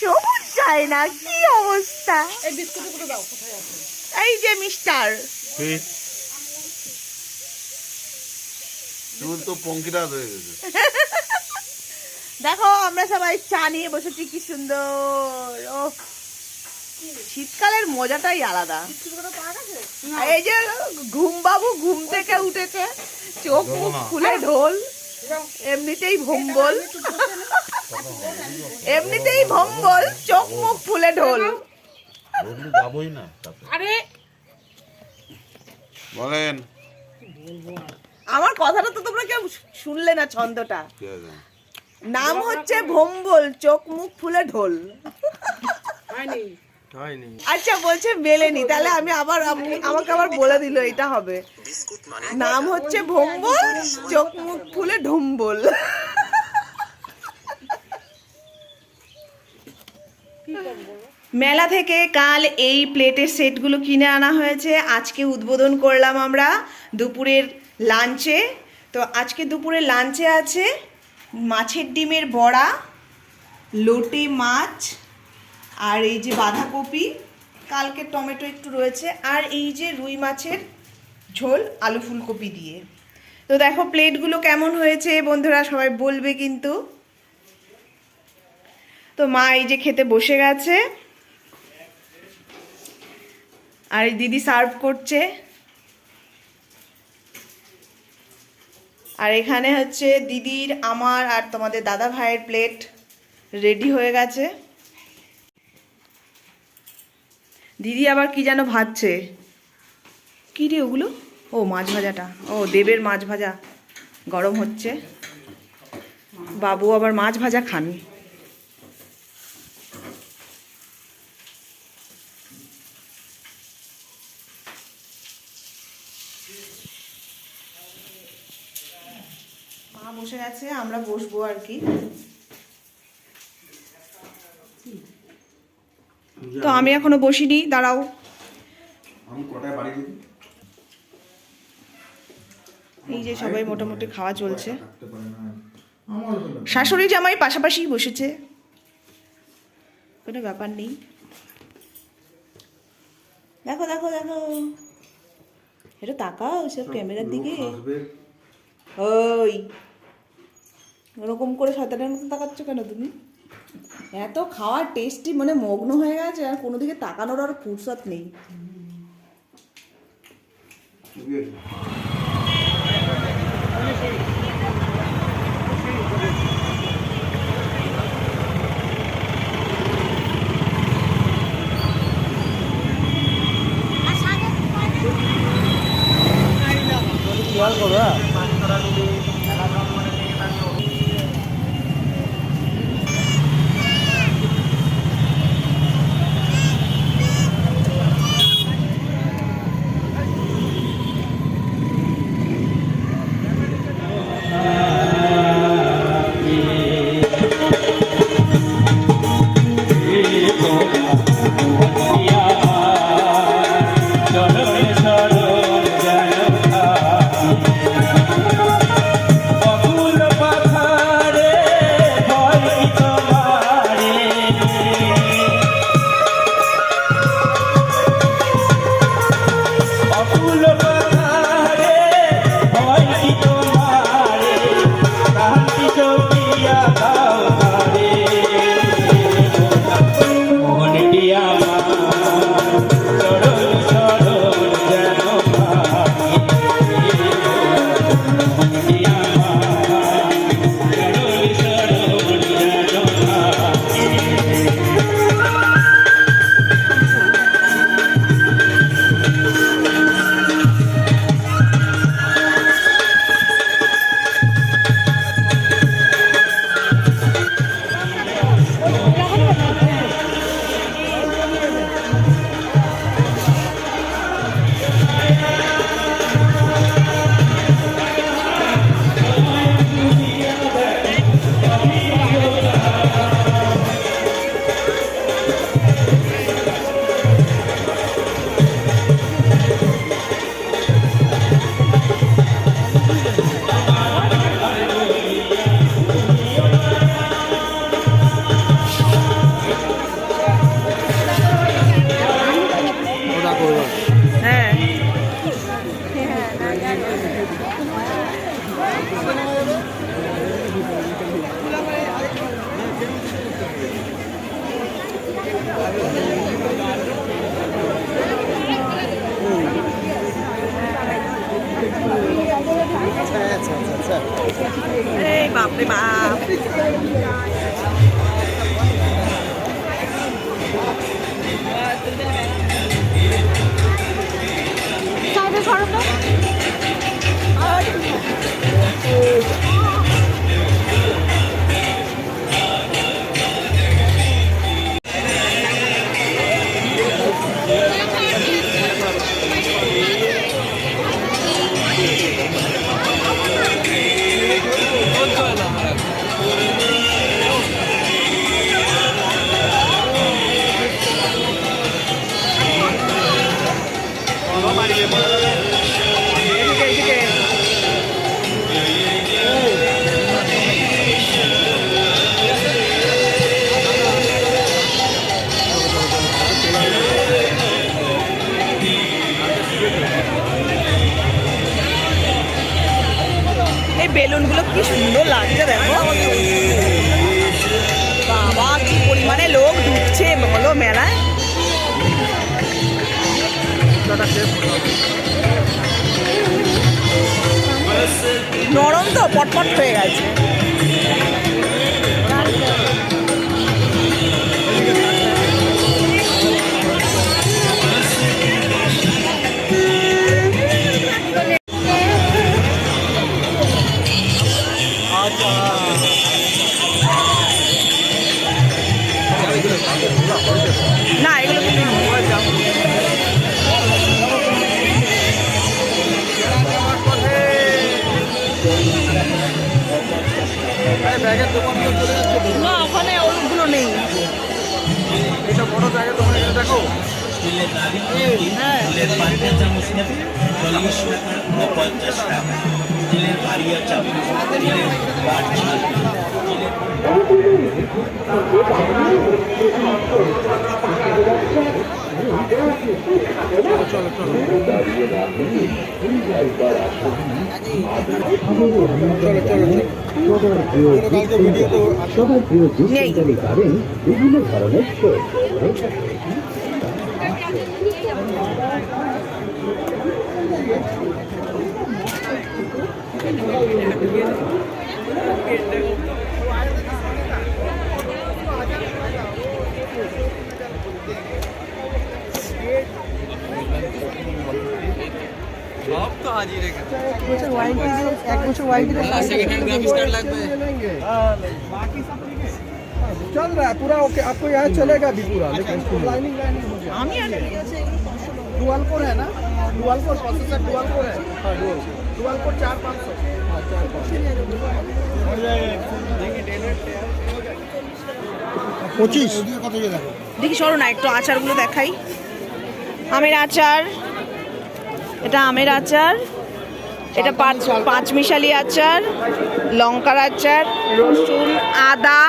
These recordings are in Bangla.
সবুজ চাই না, কি অবস্থা। এই যে মিস্টার তো পঙ্কিরাজ হয়ে গেছে। দেখো আমরা সবাই চা নিয়ে বসেছি, কি সুন্দর। ও শীতকালের মজাটাই আলাদা। এই যে ঘুম বাবু ঘুম থেকে উঠেছে, চোখ মুখ খুলে ঢোল, এমনিতেই ভম্বল, এমনিতেই ভম্বল, চোখ মুখ ফুলে ঢোল। আরে বলেন, আমার কথাটা তো তোমরা কেউ শুনলে না। ছন্দটা নাম হচ্ছে ভম্বল, চোখ মুখ ফুলে ঢোল। আচ্ছা বলছে মেলেনি, তাহলে আমি আবার আমাকে আবার বলে দিল এটা হবে। নাম হচ্ছে ভম্বল, চোখ মুখ ফুলে ঢুম্বল। মেলা থেকে কাল এই প্লেটের সেটগুলো কিনে আনা হয়েছে। আজকে উদ্বোধন করলাম আমরা দুপুরের লাঞ্চে। তো আজকে দুপুরের লাঞ্চে আছে মাছের ডিমের বড়া, লোটে মাছ, আর এই যে বাঁধাকপি, কালকে টমেটো একটু রয়েছে, আর এই যে রুই মাছের ঝোল আলু ফুলকপি দিয়ে। তো দেখো প্লেটগুলো কেমন হয়েছে বন্ধুরা, সবাই বলবে কিন্তু। তো মা এই যে খেতে বসে গেছে, আর এই দিদি সার্ভ করছে। আর এখানে হচ্ছে দিদির, আমার আর তোমাদের দাদা ভাইয়ের প্লেট রেডি হয়ে গেছে। দিদি আবার কি যেন ভাজছে। কি রে ওগুলো? ও মাছ ভাজাটা, ও দেবের মাছ ভাজা গরম হচ্ছে। বাবু আবার মাছ ভাজা খান। মা বসে আছে, আমরা বসবো আর কি। তো আমি এখনো বসিনি, দাঁড়াও। এই যে সবাই মোটামুটি খাওয়া চলছে। শাশুড়ি জামাই পাশাপাশি বসেছে, কোনো ব্যাপার নেই। দেখো দেখো দেখো, এটা তাকাও সব ক্যামেরার দিকে। ওই ওরকম করে শয়তানের মতো তাকাচ্ছ কেন তুমি? এত খাওয়ার টেস্টি, মানে মগ্ন হয়ে গেছে, আর কোনো দিকে তাকানোর আর ফুরসত নেই। এই বাপরে বাপ, এই বেলুনগুলো কি সুন্দর লাগছে দেখো। বাবা কি পরিমাণে লোক ঢুকছে বলো মেলায়। নরম তো পটপট হয়ে গেছে। না এগুলো না, ওখানে ওগুলো নেই। এটা বড় জায়গা তোমার এটা দেখো। বিভিন্ন ধরনের শো সব তো হাজির है एक बच्चों white second hand graphics card लगবে चल रहा है पूरा ओके। आपको यहाँ चलेगा भी पूरा, लेकिन लाइनिंग हो गया। আমি আর डुअल कोर है ना, dual core processor dual core है। हाँ डुअल कोर 4500। हाँ 45 कत देखो। দেখি সরো না একটু আচারগুলো দেখাই। আমের আচার, এটা আমের আচার, এটা পাঁচমিশালি আচার, লঙ্কার আচার, রসুন, আদা,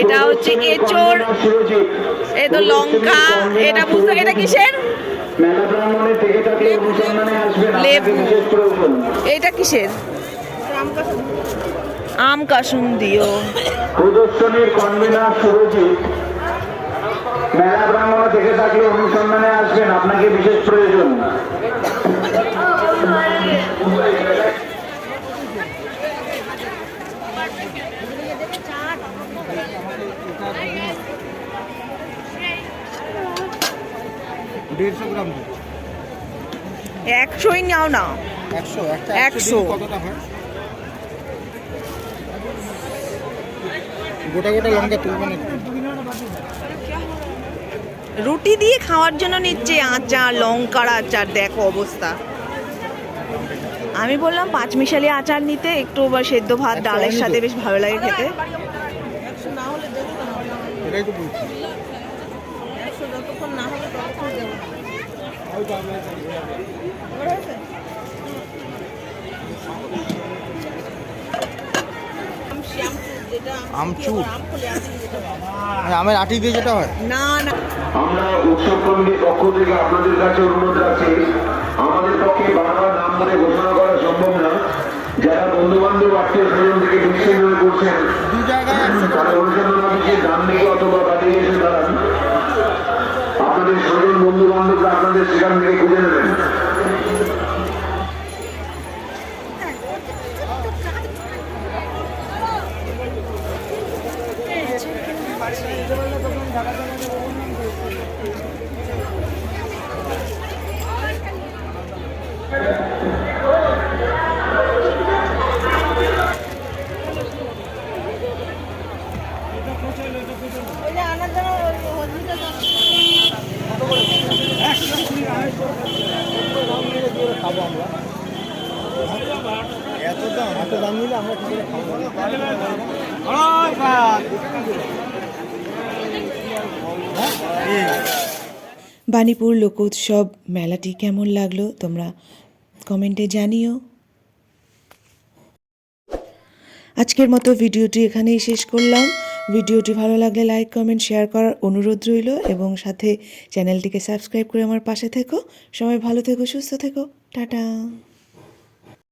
এটা হচ্ছে এঁচোড়, এই তো লঙ্কা, এটা বুঝতে, এটা কিসের? লেবু। এটা কিসের? আম কাসুন্দিও। প্রদর্শনীর কনভেনার সুরজিৎ, মেলা প্রাঙ্গণে থেকে থাকলে অনুসন্ধানে আসবেন, আপনাকে বিশেষ প্রয়োজন। ग्राम 100ই নাও না। 100 কতটা হয়? গোটা গোটা লঙ্কা তুলবেন একটু। রুটি দিয়ে খাওয়ার জন্য নিচ্ছে আচার, লঙ্কার আচার, দেখো অবস্থা। আমি বললাম পাঁচমিশালি আচার নিতে, একটু সেদ্ধ ভাত ডালের সাথে বেশ ভালো লাগে খেতে। এটাই তো বলছি। আমচুর আমের আটি দিয়ে যেটা হয় না না, আমরা উৎসব কমিটির পক্ষ থেকে আপনাদের কাছে অনুরোধ রাখছি, আমাদের পক্ষে বারবার নাম ধরে ঘোষণা করা সম্ভব না। যারা বন্ধু বান্ধব আত্মীয় স্বজন থেকে বিচ্ছিন্ন করছেন, দু জায়গায় তারা অনুসন্ধান অফিসে ডান দিকে অথবা বাদিকে এসে দাঁড়ান। আপনাদের স্বজন বন্ধু বান্ধবরা আপনাদের সেখান থেকে খুঁজে নেবেন। খাবো আমরা এত দাম নিলে আমরা কি করে খাবো? বাণীপুর লোকোৎসব মেলাটি কেমন লাগলো তোমরা কমেন্টে জানিও। আজকের মতো ভিডিওটি এখানেই শেষ করলাম। ভিডিওটি ভালো লাগলে লাইক কমেন্ট শেয়ার করার অনুরোধ রইল এবং সাথে চ্যানেলটিকে সাবস্ক্রাইব করে আমার পাশে থেকো। সবাই ভালো থেকো, সুস্থ থেকো, টাটা।